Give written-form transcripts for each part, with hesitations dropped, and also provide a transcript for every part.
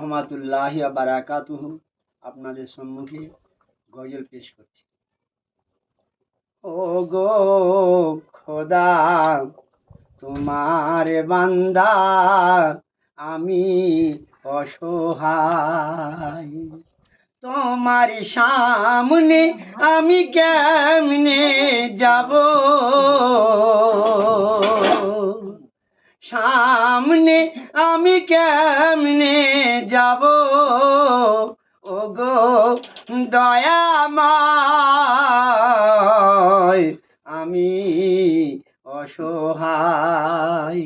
রহমাতুল্লাহি ওয়া বারাকাতুহু আপনাদের সম্মুখে গজল পেশ করছি। ও গো খোদা, তোমার বান্দা আমি অসহায়, তোমার সামনে আমি কেমনে যাব, সামনে আমি কেমনে যাব, ও গো দয়াময় আমি অসহায়।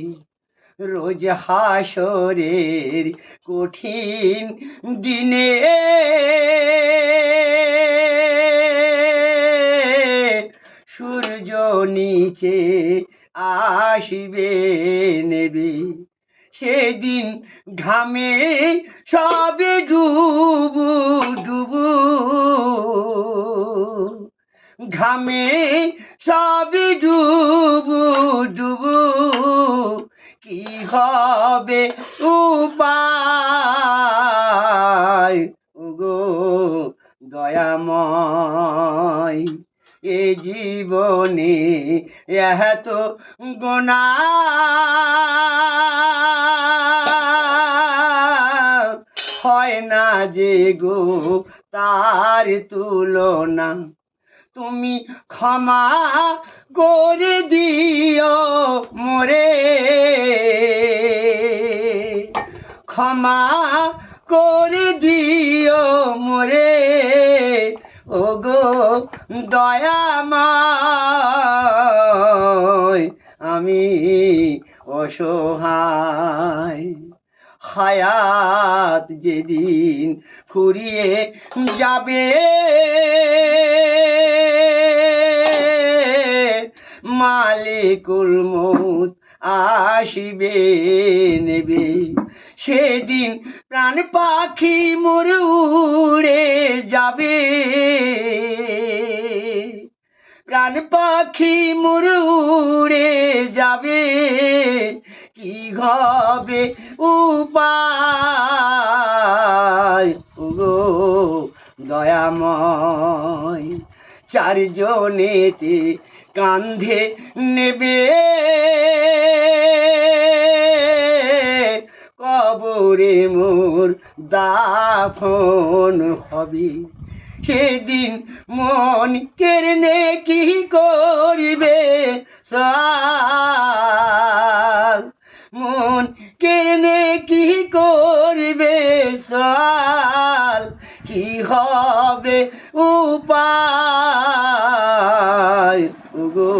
রোজ হাসরের কঠিন দিনে সূর্য নিচে আসিবে নেবে, সেদিন ঘামে সবে ডুবু ডুবু, ঘামে সবে ডুবু ডুবু, কি হবে উপায়, ওগো দয়াময়। এ জীবনে এত গুনাহ হয় না যে গো তার তুলনা, তুমি ক্ষমা করে দিও মোরে, ক্ষমা করে দিও মোরে, ও গো দয়াময় আমি অসহায়। হায়াত যেদিন ফুরিয়ে যাবে, মালিকুল মউত আসিবে নেবে, সেদিন প্রাণ পাখি মোর উড়ে যাবে, প্রাণ পাখি মোর উড়ে যাবে, কি হবে উপায়, ওগো দয়াময়। চারজনেতে কান্ধে নেবে, কবরে মোর দাফন হবে, সেদিন মন কেড়ে কি করিবে সওয়াল, মন কেড়ে কি করিবে সওয়াল, কি হবে উপায়, ওগো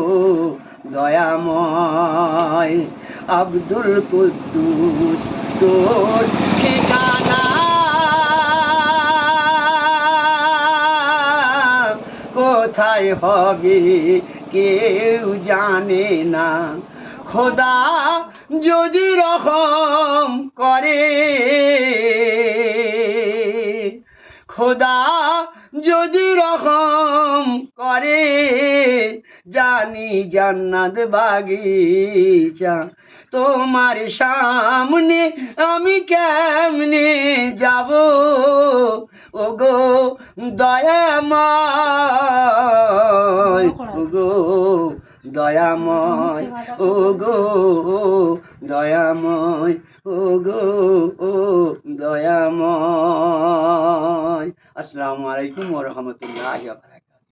দয়াময়। আব্দুল কুদ্দুস তোর ঠিকানা কোথায় হবে কেউ জানে না, খোদা যদি রহম করে, খোদা যদি রহম করে, জানি জান্নাত বাগিচা তোমার সামনে আমি কেমনে যাব, ওগো দয়াময়, ওগো দয়াময়, ওগো দয়াময়, ওগো দয়াময়। আসসালামু আলাইকুম ওয়া রাহমাতুল্লাহি ওয়া বারাকাতুহু।